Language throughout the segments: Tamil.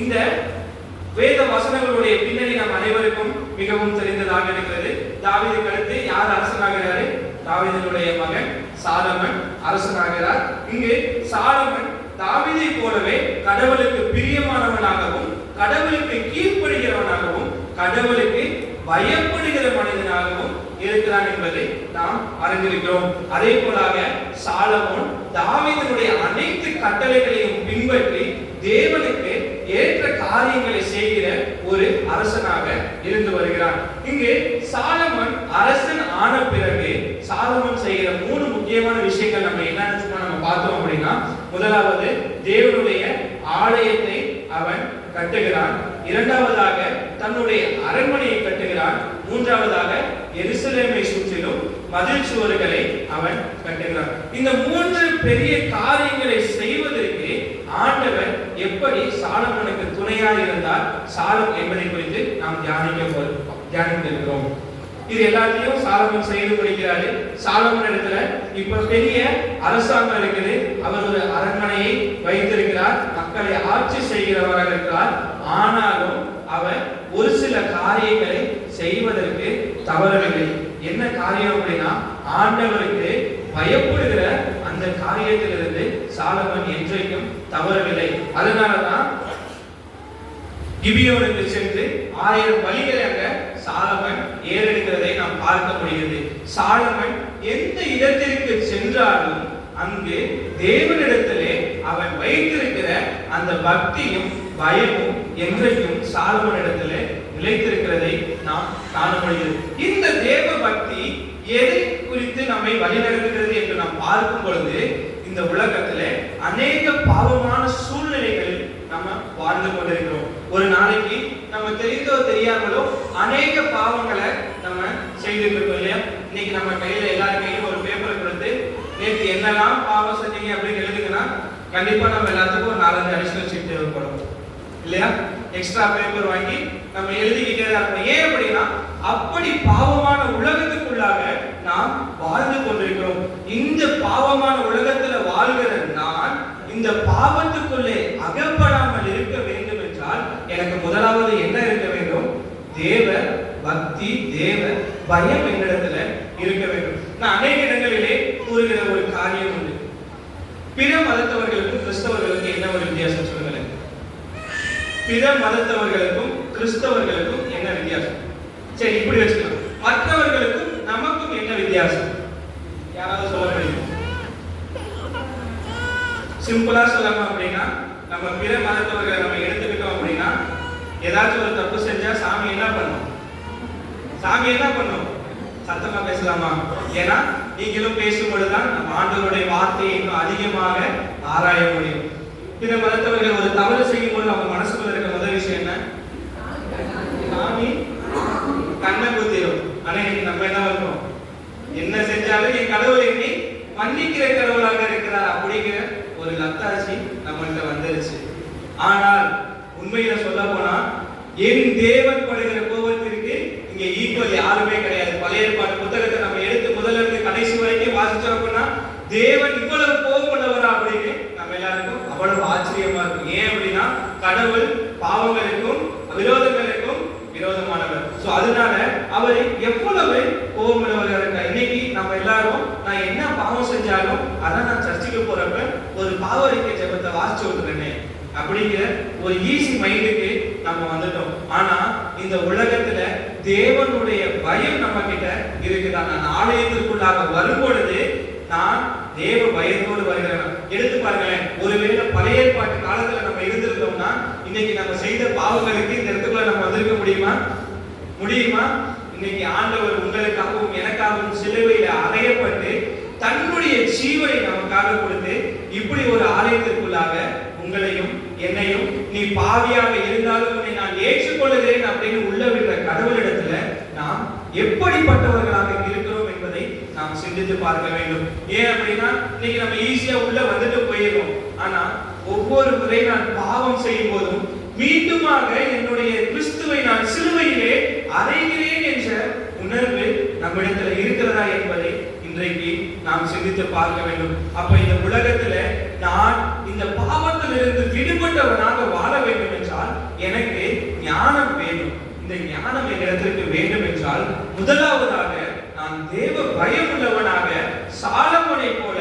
இந்த வேத வசனங்களுடைய தாவீதுடைய பின்னணி நம் அனைவருக்கும் மிகவும் தெரிந்ததாக இருக்கிறது. தாவீதுக்கு அடுத்து யார் அரசனாகிறாரு? தாவீதினுடைய மகன் சாலமன் அரசனாகிறார். இங்கு சாலமன் தாவீதை போலவே கடவுளுக்கு பிரியமானவனாகவும் கடவுளுக்கு கீழ்ப்படுகிறவனாகவும் கடவுளுக்கு பயப்படுகிற மனிதனாகவும் இருக்கிறான் என்பதை நாம் அறிந்திருக்கிறோம். அதே போலாக சாலமோன் தாவீதினுடைய அனைத்து கட்டளைகளையும் பின்பற்றி தேவனுக்கு ஏற்ற காரியங்களை செய்கிற ஒரு அரசனாக இருந்து வருகிறான். இங்கு சாலமன் அரசன் ஆன பிறகு சாலமன் செய்கிற 3 முக்கியமான விஷயங்கள் நம்ம என்னன்னு நம்ம பார்த்தோம் அப்படின்னா, முதலாவது தேவனுடைய ஆலயத்தை அவன் கட்டுகிறான், இரண்டாவதாக தன்னுடைய அரண்மனையை கட்டுகிறான், மூன்றாவதாக எருசலேமை சுற்றிலும் மதில் சுவர்களை அவன் கட்டுகிறான். இந்த 3 பெரிய காரியங்களை செய்வதற்கு ஆண்டவர் எப்படி சாலமோனுக்கு துணையாக இருந்தார் சாலம் என்பதை குறித்து நாம் தியானிக்கிறோம். இது எல்லாத்தையும் சாலமோன் செய்து முடிக்கிறாரு. சாலமோன் இடத்துல இப்ப பெரிய அரசாங்கம் இருக்குது. அவர் ஒரு அரண்மனையை வைத்திருக்கிறார், மக்களை ஆட்சி செய்கிறவராக இருக்கிறார். ஆனாலும் அவர் ஒரு சில காரியங்களை செய்வதற்கு தவறவில்லை. என்ன காரியம் அப்படின்னா, ஆண்டவருக்கு பயப்படுகிற அந்த காரியத்திலிருந்து சாலமோன் என்றைக்கும் தவறவில்லை. அதனாலதான் கிபியோனுக்கு சென்று 1000 பலிகளை அங்க சாலமன் ஏறெடுக்கிறதை நாம் பார்க்க முடிகிறது. சாலமன் எந்த இடத்திற்கு சென்றாலும் அங்கு தேவனிடத்திலே அவன் வைத்திருக்கிற அந்த பக்தியும் பயமும் என்றைக்கும் சாலமனிடத்திலே நிலைத்திருக்கிறதை நாம் காண முடிகிறது. இந்த தேவ பக்தி எதை குறித்து நம்மை வழிநடத்துகிறது என்று நாம் பார்க்கும் பொழுது, இந்த உலகத்திலே அநேக பாவமான சூழ்நிலைகளில் நம்ம வாழ்ந்து கொண்டிருக்கிறோம். ஒரு நாளைக்கு நம்ம தெரிந்தோ தெரியாமலோ அநேக பாவங்களை நம்ம செய்துட்டு இருக்கோம் இல்லையா? இன்னைக்கு நம்ம கையில எல்லாரும் கையிலும் ஒரு பேப்பரை கொடுத்து நேற்று என்னெல்லாம் பாவம் செஞ்சீங்க அப்படின்னு எழுதுங்கன்னா கண்டிப்பா நம்ம எல்லாத்துக்கும் ஒரு 4-5 அடிஷனல் ஷீட் தேவைப்படும் இல்லையா? எக்ஸ்ட்ரா பேப்பர் வாங்கி நம்ம எழுதிக்கிட்டே தான் இருக்கணும். ஏன் அப்படின்னா, அப்படி பாவமான உலகத்துக்குள்ளாக நாம் வாழ்ந்து கொண்டிருக்கிறோம். இந்த பாவமான உலகத்துல வாழ்கிற நான் இந்த பாவத்துக்குள்ளே அகப்படாமல் இருக்க வேண்டும் என்றால் எனக்கு முதலாவது என்ன இருக்க வேண்டும்? தேவ பக்தி, தேவ பயம் என்னிடத்துல இருக்க வேண்டும். நான் அநேக இடங்களிலே கூறுகிற ஒரு காரியம் உண்டு. பிற மதத்தவர்களுக்கும் கிறிஸ்தவர்களுக்கும் என்ன ஒரு வித்தியாசம் சொல்லுங்களேன்? பிற மதத்தவர்களுக்கும் கிறிஸ்தவர்களுக்கும் என்ன வித்தியாசம்? சரி, இப்படி வச்சுக்கலாம். மற்றவர்களுக்கும் நமக்கும் என்ன வித்தியாசம்? யாராவது சொல்ல முடியும்? சிம்பிளா சொல்லணும் அப்படின்னா, நம்ம பிற மதத்தவர்களை நம்ம எடுத்துக்கிட்டோம் அப்படின்னா, ஏதாச்சும் ஒரு தப்பு செஞ்சா சாமி என்ன பண்ணும்? சாமி என்ன பண்ணும்? சத்தமா பேசலாமா? ஏன்னா நீங்களும் பேசும்பொழுதுதான் நம்ம ஆண்டவருடைய வார்த்தையை இன்னும் அதிகமாக ஆராய முடியும். பிற மதத்தவர்கள் ஒரு தவறு செய்யும் பொழுது அவங்க மனசுக்குள்ள இருக்க முதல் விஷயம் என்ன? சாமி கண்ணை குத்திரும். ஆனா இன்னைக்கு நம்ம என்ன பண்றோம்? என்ன செஞ்சாலும் என் கடவுள் என்னை மன்னிக்கிற கடவுளாக இருக்கிறார் அப்படிங்கிற ஒரு லத்தாட்சி நம்மள்கிட்ட வந்துருச்சு. ஆனால் உண்மையில சொல்ல போனா என் தேவன் படுகிற கோபத்திற்கு இங்க ஈக்குவல் யாருமே கிடையாது. பழைய ஏற்பாடு புத்தகத்தை நம்ம எடுத்து முதல்ல இருந்து கடைசி வரைக்கும் வாசிச்சோம் அப்படின்னா தேவன் இவ்வளவு கோபமுள்ளவரா அப்படின்னு நம்ம எல்லாருக்கும் அவ்வளவு ஆச்சரியமா இருக்கும். ஏன் அப்படின்னா கடவுள் பாவங்களுக்கும் விரோதங்களுக்கும் விரோதமானவர். சோ அதனால அவர் எவ்வளவு கோபமுள்ளவராக இருக்கார். இன்னைக்கு நம்ம எல்லாரும் நான் என்ன பாவம் செஞ்சாலும் அதான் நான் சர்ச்சுக்கு போறப்ப ஒரு பாவரிக்கை ஜெபத்தை வாசிச்சு விட்டுறேனே அப்படிங்கிற ஒரு ஈஸி மைண்டுக்கு நம்ம வந்துட்டோம். ஆனா இந்த உலகத்துல தேவனுடைய பயம் நம்ம கிட்ட இருக்குதா? நான் ஆலயத்திற்குள்ளாக வரும்பொழுது நான் தேவ பயத்தோடு வருகிறேன். எடுத்து பாருங்களேன், ஒருவேளை பழைய ஏற்பாட்டு காலத்துல நம்ம இருந்திருந்தோம்னா இன்னைக்கு நம்ம செய்த பாவங்களுக்கு இந்த இடத்துக்குள்ள நம்ம வந்திருக்க முடியுமா? இன்னைக்கு ஆண்டவர் உங்களுக்காகவும் எனக்காகவும் சிலுவையில அறையப்பட்டு தன்னுடைய ஜீவனை நமக்காக கொடுத்து இப்படி ஒரு ஆலயத்திற்குள்ளாக உங்களையும் என்னையும் நீ பாவியாக இருந்தாலும் உன்னை நான் ஏற்றுக்கொள்கிறேன் அப்படின்னு உள்ள விடுற கடவுளிடத்துல நாம் எப்படிப்பட்டவர்களாக இருக்கிறோம் என்பதை நாம் சிந்தித்து பார்க்க வேண்டும். ஏன் அப்படின்னா இன்னைக்கு நம்ம ஈஸியா உள்ள வந்துட்டு போயிடும். ஆனா ஒவ்வொரு முறை நான் பாவம் செய்யும் போதும் மீண்டுமாக என்னுடைய கிறிஸ்துவை நான் சிலுவையிலே அறைகிறேன் என்ற உணர்வு நம்மிடத்துல இருக்கிறதா என்பதை இன்றைக்கு நாம் சிந்தித்து பார்க்க வேண்டும். அப்ப இந்த உலகத்துல நான் இந்த பாவத்திலிருந்து விடுபட்டவனாக வாழ வேண்டும் என்றால் எனக்கு ஞானம் வேணும். இந்த ஞானம் என்னிடத்திற்கு வேண்டும் என்றால் முதலாவதாக நான் தேவ பயம் உள்ளவனாக சாலமோனை போல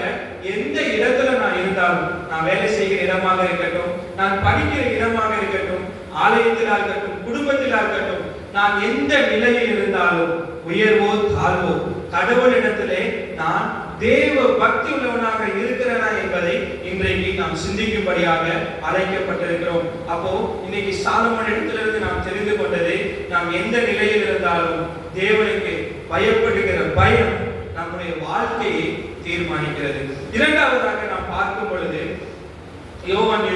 எந்த இடத்துல நான் இருந்தாலும், நான் வேலை செய்கிற இடமாக இருக்கட்டும், நான் படிக்கிற இடமாக இருக்கட்டும், ஆலயத்திலா இருக்கட்டும், குடும்பத்திலா இருக்கட்டும், நான் எந்த நிலையில் இருந்தாலும், உயர்வோ தாழ்வோ, கடவுளிடத்திலே நான் தேவ பக்தி உள்ளவனாக இருக்கிறனா என்பதை இன்றைக்கு நாம் சிந்திக்கும்படியாக அழைக்கப்பட்டிருக்கிறோம். அப்போ இன்னைக்கு சாலமோன் இடத்திலிருந்து நாம் தெரிந்து கொண்டது, நாம் எந்த நிலையில் இருந்தாலும் தேவனுக்கு பயப்படுகிற பயம் நம்முடைய வாழ்க்கையை தீர்மானிக்கிறது. இரண்டாவதாக நாம் பார்க்கும் பொழுது யோவான்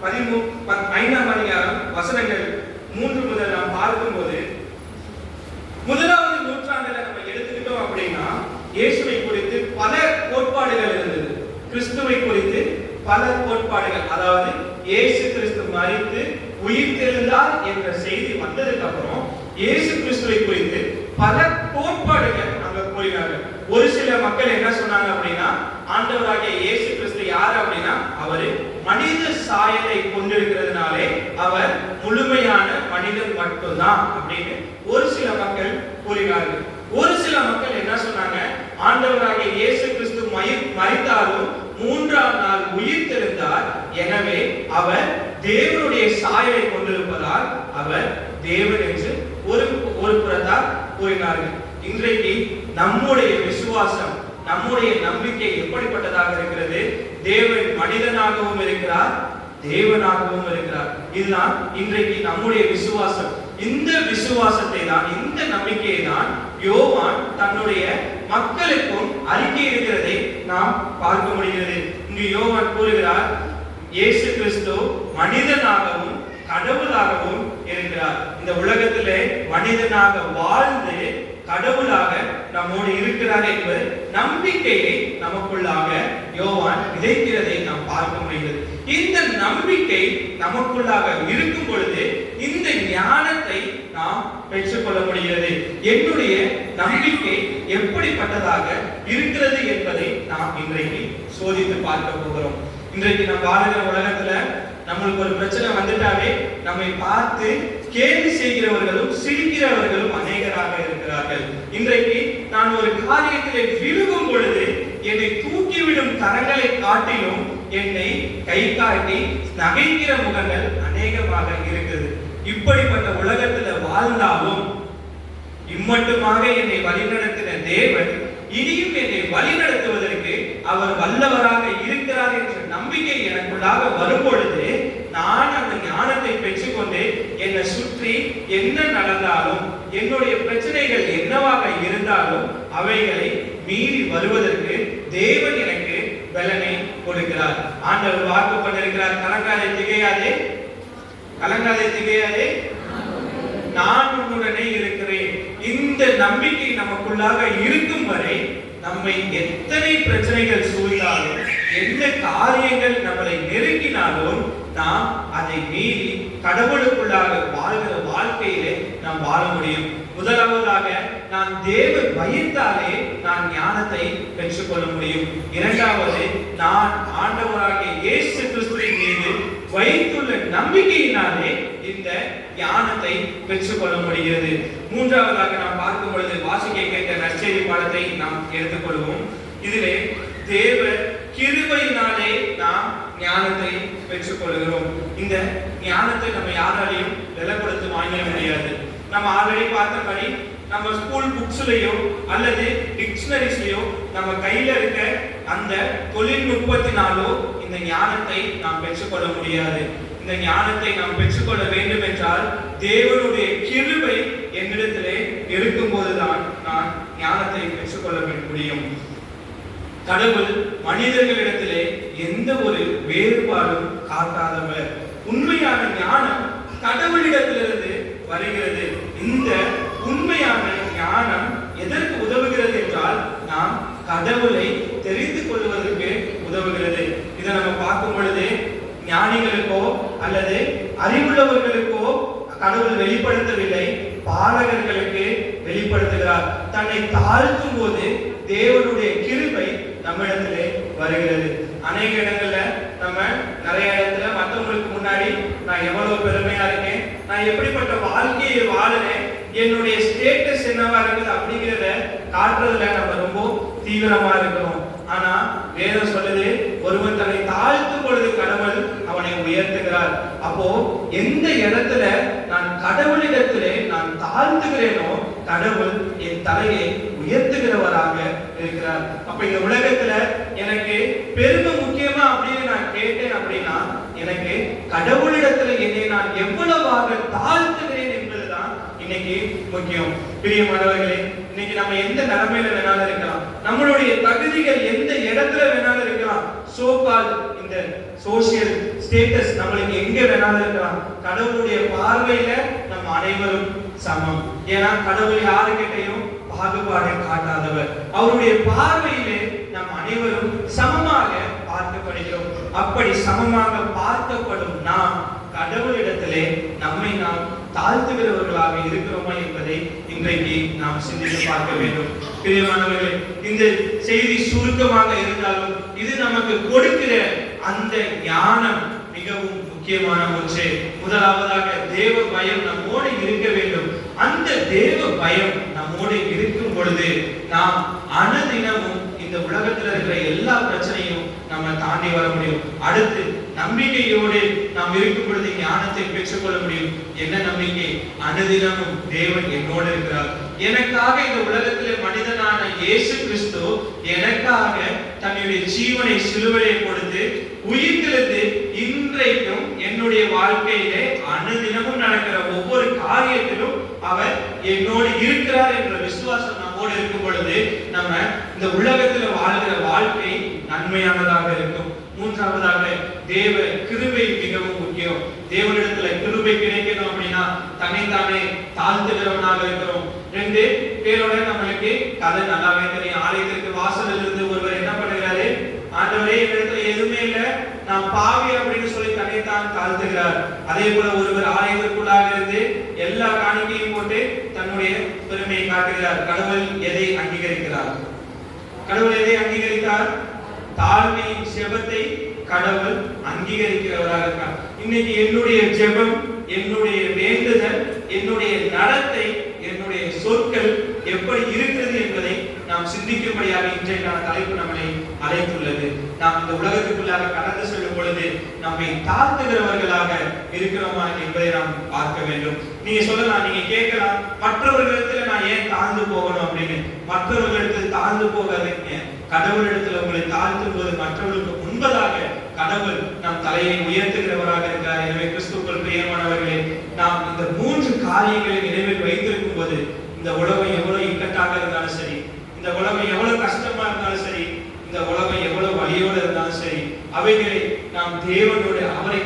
5ஆம் அதிகாரம் வசனங்கள் 3 முதல் நாம் பார்க்கும்போது, முதலாவது நூற்றாண்டுல நம்ம எடுத்துக்கிட்டோம் அப்படின்னா இயேசுவை குறித்து பல கோட்பாடுகள் இருந்தது. கிறிஸ்துவை குறித்து பல கோட்பாடுகள், அதாவது இயேசு கிறிஸ்து மரித்து உயிர்த்தெழுந்தார் என்ற செய்தி வந்ததுக்கு அப்புறம் இயேசு கிறிஸ்துவை குறித்து பல கோட்பாடுகள் அங்க கூறினார்கள். ஒரு சில மக்கள் என்ன சொன்னாங்க அப்படின்னா, ஆண்டவராகிய இயேசு கிறிஸ்து யார் அப்படின்னா, அவரு மனித சாயலை கொண்டிருக்கிறதுனாலே அவர் முழுமையான மனிதன் மட்டும்தான் அப்படின்னு ஒரு சில மக்கள் கூறினார்கள். ஒரு சில மக்கள் என்ன சொன்னாங்க, ஆண்டவராகிய இயேசு கிறிஸ்து மரித்தாலும் 3ஆம் நாள் உயிர்த்தெழுந்தார், எனவே அவர் தேவனுடைய சாயலை கொண்டிருப்பதால் அவர் தேவன் என்று ஒரு புறத்தார் கூறினார்கள். இன்றைக்கு நம்முடைய விசுவாசம், நம்முடைய நம்பிக்கை எப்படிப்பட்டதாக இருக்கிறது? தேவன் மனிதனாகவும் இருக்கிறார், தேவனாகவும் இருக்கிறார். இதுதான் இன்றைக்கு நம்முடைய விசுவாசம். இந்த விசுவாசத்தை தான், இந்த நம்பிக்கையை தான் யோவான் தன்னுடைய மக்களுக்கும் அறிக்கை இருக்கிறதை நாம் பார்க்க முடிகிறது. இங்கு யோவான் கூறுகிறார், இயேசு கிறிஸ்து மனிதனாகவும் கடவுளாகவும் இருக்கிறார். இந்த உலகத்திலே மனிதனாக வாழ்ந்து கடவுளாக நம்மோடு இருக்கிறார் என்ற நம்பிக்கையை நமக்குள்ளாக யோவான் விதைக்கிறதை நாம் பார்க்க முடிகிறது. இந்த நம்பிக்கை நமக்குள்ளாக இருக்கும் பொழுது இந்த ஞானத்தை நாம் பெற்றுக்கொள்ள முடிகிறது. என்னுடைய நம்பிக்கை எப்படிப்பட்டதாக இருக்கிறது என்பதை நாம் இன்றைக்கு சோதித்து பார்க்க போகிறோம். இன்றைக்கு நாம் வாழுகிற உலகத்துல நம்மளுக்கு ஒரு பிரச்சனை வந்துட்டாவே நம்மை பார்த்து கேலி செய்கிறவர்களும் சிரிக்கிறவர்களும் அநேகராக இருக்கிறார்கள். இன்றைக்கு நான் ஒரு காரியத்திலே விழுகும் பொழுது என்னை தூக்கிவிடும் கரங்களை காட்டிலும் என்னை கை காட்டி நகைக்கிற முகங்கள் அநேகமாக இருக்குது. இப்படிப்பட்ட உலகத்துல வாழ்ந்தாலும் இம்மட்டுமாக என்னை வழிநடத்தின தேவன் இனியும் என்னை வழிநடத்துவதற்கு அவர் வல்லவராக இருக்கிறார் என்ற நம்பிக்கை எனக்குள்ளாக வரும் பொழுது நான் அந்த ஞானத்தை பெற்றுக்கொண்டு என்னை சுற்றி என்ன நடந்தாலும், என்னுடைய பிரச்சனைகள் என்னவாக இருந்தாலும் அவைகளை மீறி வருவதற்கு தேவன் எனக்கு பலனை கொடுக்கிறார். ஆண்டவர் வாக்கு பண்ணிருக்கிறார், கலங்காதே திகையாதே, கலங்காதே திகையாதே, நான் உன்னுடனே இருக்கிறேன். இந்த நம்பிக்கை நமக்குள்ளாக இருக்கும் வரை நம்மை எத்தனை பிரச்சனைகள் சூழ்ந்தாலும், எந்த காரியங்கள் நம்மளை நெருக்கினாலும் நாம் அதை மீறி கடவுளுக்குள்ளாக வாழ்கிற வாழ்க்கையிலே நாம் வாழ முடியும். முதலாவதாக நான் தேவ பயத்தாலே நான் ஞானத்தை பெற்றுக்கொள்ள முடியும். இரண்டாவது, நான் ஆண்டவராகிய இயேசு கிறிஸ்துவின் மீது வைத்துள்ள நம்பிக்கையினாலே இந்த ஞானத்தை பெற்றுக்கொள்ள முடிகிறது. மூன்றாவதாக நாம் பார்க்கும் பொழுது வாசிக்க கேட்ட நற்செய்தி பாடத்தை நாம் எடுத்துக்கொள்வோம். இதிலே தேவ கிருபையினாலே நாம் ஞானத்தை பெற்றுக்கொள்கிறோம். இந்த ஞானத்தை நம்ம யாராலையும் விலை கொடுத்து வாங்க முடியாது. நம்ம ஆல்ரெடி பார்த்தபடி நம்ம ஸ்கூல் புக்ஸ்லயோ அல்லது டிக்ஷனரிஸ்லயோ நம்ம கையில இருக்க அந்த தொழில்நுட்பத்தினாலோ இந்த ஞானத்தை நாம் பெற்றுக்கொள்ள முடியாது. இந்த ஞானத்தை நாம் பெற்றுக்கொள்ள வேண்டும் என்றால் தேவனுடைய கிருபை என்னிடத்திலே இருக்கும் போதுதான் நான் ஞானத்தை பெற்றுக்கொள்ள முடியும். கடவுள் மனிதர்களிடத்திலே எந்த ஒரு வேறுபாடும் காட்டாதவர். உண்மையான ஞானம் கடவுளிடத்திலிருந்து வருகிறது. இந்த உண்மையான ஞானம் எதற்கு உதவுகிறது என்றால் நாம் கடவுளை தெரிந்து கொள்வதற்கு உதவுகிறது. இதை நம்ம பார்க்கும் பொழுது ஞானிகளுக்கோ அல்லது அறிவுள்ளவர்களுக்கோ கடவுள் வெளிப்படுத்தவில்லை, பாலகர்களுக்கு வெளிப்படுத்துகிறார். தன்னை தாழ்த்தும் போது தேவனுடைய கிருபை நம்மிடத்திலே வருகிறது. அநேக இடங்கள்ல நம்ம நிறைய இடத்துல மற்றவங்களுக்கு முன்னாடி நான் எவ்வளவு பெருமையா இருக்கேன், நான் எப்படிப்பட்ட வாழ்க்கையை வாழுறேன், என்னுடைய ஸ்டேட்டஸ் என்னவா இருக்குது அப்படிங்கிறத காட்டுறதுல நம்ம ரொம்ப தீவிரமா இருக்கிறோம். ஆனா வேதம் சொல்லுது, ஒருவன் தன்னை தாழ்த்தும் பொழுது கடவுள் அவனை உயர்த்துகிறார். அப்போ எந்த இடத்துல நான் கடவுளிடத்திலே நான் தாழ்த்துகிறேனோ கடவுள் என் தலையை உயர்த்துகிறவராக இருக்கிறார். அப்ப இந்த உலகத்துல எனக்கு பெருமை முக்கியமா அப்படின்னு நான் கேட்டேன் அப்படின்னா, எனக்கு கடவுளிடத்துல என்னை நான் எவ்வளவாக தாழ்த்துகிறேன் என்பதுதான் இன்னைக்கு முக்கியம். பிரியமானவர்களே, இன்னைக்கு நம்ம எந்த நிலைமையில வேணாலும் இருக்கலாம், நம்மளுடைய தகுதிகள் எந்த இடத்துல வேணாலும் இருக்கலாம், சோகால் இந்த சோசியல் ஸ்டேட்டஸ் நம்மளுக்கு எங்க வேணாலும் இருக்கலாம். கடவுளுடைய பார்வையில நம்ம அனைவரும் சமம். ஏன்னா கடவுள் யாருக்கிட்டையும் பாகுபாடை காட்டாதவர். அவருடைய பார்வையிலே நம் அனைவரும் சமமாக பார்க்கப்படுகிறோம். அப்படி சமமாக பார்க்கப்படும் நாம் கடவுளிடத்திலே நம்மை நாம் தாழ்த்துகிறவர்களாக இருக்கிறோமா என்பதை இன்றைக்கு நாம் சிந்தித்து பார்க்க வேண்டும். பிரியமானவர்களே, இந்த செய்தி சுருக்கமாக இருந்தாலும் இது நமக்கு கொடுக்கிற அந்த ஞானம் மிகவும் முக்கியமான ஒன்று. முதலாவதாக தேவ பயம் நம்மோடு இருக்க வேண்டும். அந்த தேவ பயம் நம்மோடு இருக்கும் பொழுது நாம் அனுதினமும் இந்த உலகத்தில் இருக்கிற எல்லா பிரச்சனையும் நம்ம தாண்டி வர முடியும். அடுத்து நம்பிக்கையோடு நாம் இருக்கும் பொழுது ஞானத்தை பெற்றுக்கொள்ள முடியும். என்ன நம்பிக்கை? அனுதினமும் தேவன் என்னோடு இருக்கிறார். எனக்காக இந்த உலகத்திலே மனிதனான இயேசு கிறிஸ்து எனக்காக தன்னுடைய ஜீவனை சிலுவையிலே கொடுத்து உயிர்த்தெழுந்து இன்றைக்கும் என்னுடைய வாழ்க்கையிலே அனுதினமும் நடக்கிற ஒவ்வொரு காரியத்திலும் அவர் என்னோடு இருக்கிறார் என்ற விசுவாசம் நம்மோடு இருக்கும் பொழுது நம்ம இந்த உலகத்தில் வாழ்கிற வாழ்க்கை நன்மையானதாக இருக்கும். மூன்றாவதாக தேவ கிருபை மிகவும் முக்கியம். தேவனிடத்துல கிருபை கிடைக்கணும் அப்படின்னா தன்னைத்தானே தாழ்த்துகிறவனாக இருக்கிறோம். ரெண்டு பேரோட நம்மளுக்கு கதை நல்லாவே தெரியும். ஆலயத்திற்கு வாசலில் இருந்து ஒருவர் என்ன பண்ணுகிறாரு, ஆண்டவரே இடத்துல எதுவுமே இல்லை, நான் பாவி அப்படின்னு சொல்லி தன்னைத்தான் தாழ்த்துகிறார். அதே போல ஒருவர் ஆலயத்திற்குள்ளாக இருந்து எல்லா காணிக்கையும் போட்டு தன்னுடைய பெருமையை காட்டுகிறார். கடவுள் எதை அங்கீகரிக்கிறார்? கடவுள் எதை அங்கீகரித்தார்? தாழ்மையின் ஜெபத்தை கடவுள் அங்கீகரிக்கிறவராக இருக்கார். இன்னைக்கு என்னுடைய ஜெபம், என்னுடைய வேண்டுதல், என்னுடைய நடத்தை, என்னுடைய சொற்கள் எப்படி இருக்கிறது என்பதை நாம் சிந்திக்கும்படியாக இன்றைக்கான தலைப்பு நம்மை அழைத்துள்ளது. நாம் இந்த உலகத்துக்குள்ளாக கடந்து செல்லும் பொழுது நம்மை தாழ்த்துகிறவர்களாக இருக்கிறோமா என்பதை நாம் பார்க்க வேண்டும். நீங்க சொல்லலாம், நீங்க கேட்கலாம், மற்றவர்களிடத்துல நான் ஏன் தாழ்ந்து போகணும் அப்படின்னு. மற்றவர்களிடத்தில் தாழ்ந்து போகாதீங்க. கடவுளிடத்தில் உங்களை தாழ்த்தும் போது மற்றவர்களுக்கு முன்பதாக கடவுள் நம் தலையை உயர்த்துகிறவராக இருக்கிறார். எனவே கிறிஸ்துவுக்குள் பிரியமானவர்களே, நாம் இந்த மூன்று காரியங்களை நினைவில் வைத்திருக்கும் போது இந்த உலகம் எவ்வளவு இக்கட்டாக இருந்தாலும் சரி, இந்த உலகம் எவ்வளவு கஷ்டமா இருந்தாலும் சரி, இந்த உலகம் எவ்வளவு வலியோடு இருந்தாலும் சரி, அவைகளை நாம் தேவனோடு அவரை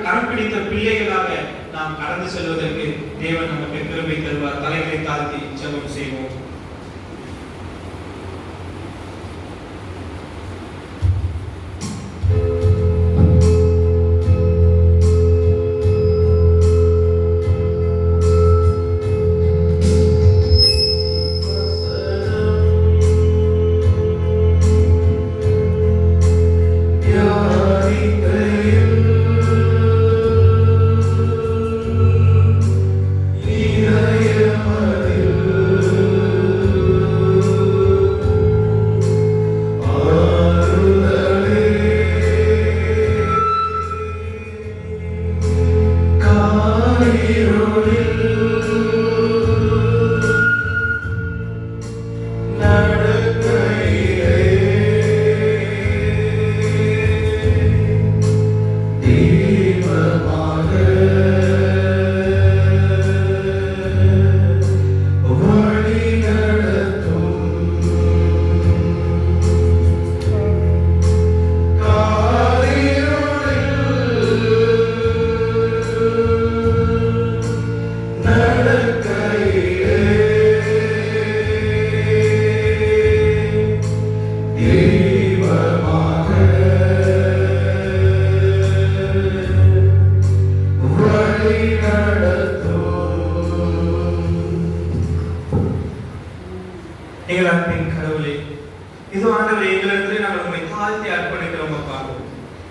கரம் பிடித்த பிள்ளைகளாக நாம் கடந்து செல்வதற்கு தேவன் நமக்கு கிருபை தருவார். தலைகளை தாழ்த்தி ஜெபம் செய்வோம்.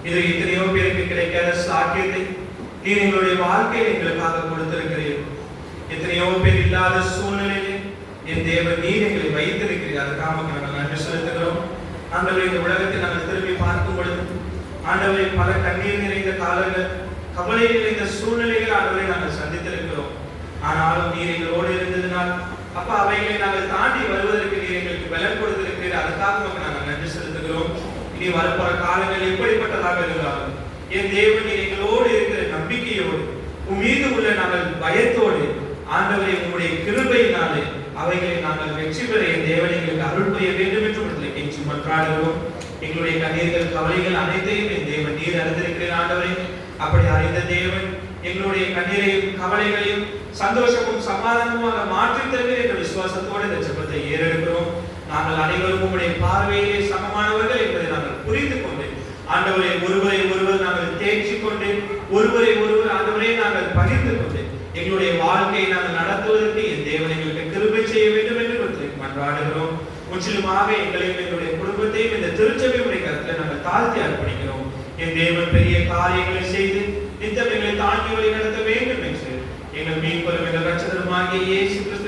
இது எத்தனையோ பேருக்கு கிடைக்காத சாக்கியத்தை நீர் எங்களுடைய வாழ்க்கையில் எங்களுக்காக கொடுத்திருக்க இல்லாத சூழ்நிலையிலே என் தேவன் நீர் எங்களை வைத்திருக்கிறீர். அதுக்காக நாங்கள் நன்றி செலுத்துகிறோம். ஆண்டவரே, இந்த உலகத்தை நாங்கள் திரும்பி பார்க்கும் பொழுது ஆண்டவரே, பல கண்ணீர் நிறைந்த காலங்கள், கவலை நிறைந்த சூழ்நிலைகள் ஆண்டவரை நாங்கள் சந்தித்திருக்கிறோம். ஆனாலும் நீர் எங்களோடு இருந்ததினால் அப்பா அவைகளை நாங்கள் தாண்டி வருவதற்கு நீர் எங்களுக்கு பலன் கொடுத்திருக்கிறீர். அதுக்காக நாங்கள் நன்றி செலுத்துகிறோம். இனி வரப்போற காலங்கள் எப்படிப்பட்டதாக இருந்தாலும் என் தேவன் நீர் எங்களோடு இருக்கிற நம்பிக்கையோடு மீது உள்ள நாங்கள் பயத்தோடு ஆண்டவரை உங்களுடைய கிருபையினாலே அவைகளை நாங்கள் வெற்றி பெற என் தேவன் எங்களுக்கு அருள் புரிய வேண்டும் என்று கெஞ்சி மன்றாடுகிறோம். எங்களுடைய கண்ணீர்கள் கவலைகள் அனைத்தையும் என் தேவன் நீர் அறிந்திருக்கிறேன். ஆண்டவரை அப்படி அறிந்த தேவன் எங்களுடைய கண்ணீரையும் கவலைகளையும் சந்தோஷமும் சமாதானமாக மாற்றி தருகிற என்ற விசுவாசத்தோடு இந்த ஜெபத்தை ஏறெடுக்கிறோம். நாங்கள் அனைவரும் உங்களுடைய பார்வையிலே சமமானவர்கள் என்பதை நாங்கள் புரிந்து கொண்டு ஆண்டவரை ஒருவரை ஒருவர் நாங்கள் தேர்ச்சி கொண்டு ஒருவரை ஒருவர் ஆண்டவரை நாங்கள் பகிர்ந்து கொண்டு எங்களுடைய வாழ்க்கையை நாங்கள் நடத்துவதற்கு என் தேவன் எங்களுக்கு கிருபை செய்ய வேண்டும் என்று மன்றாடுகிறோம். முற்றிலுமாக எங்களையும் எங்களுடைய குடும்பத்தையும் இந்த திருச்சபையுடைய கருத்தில் நாங்கள் தாழ்த்தி அர்ப்பணிக்கிறோம். என் தேவன் பெரிய காரியங்களை செய்து நித்தம் எங்களை தாங்கி வழி நடத்த வேண்டும் என்று எங்கள் மீட்பரும் எங்கள் ரட்சகருமாகிய இயேசு கிறிஸ்து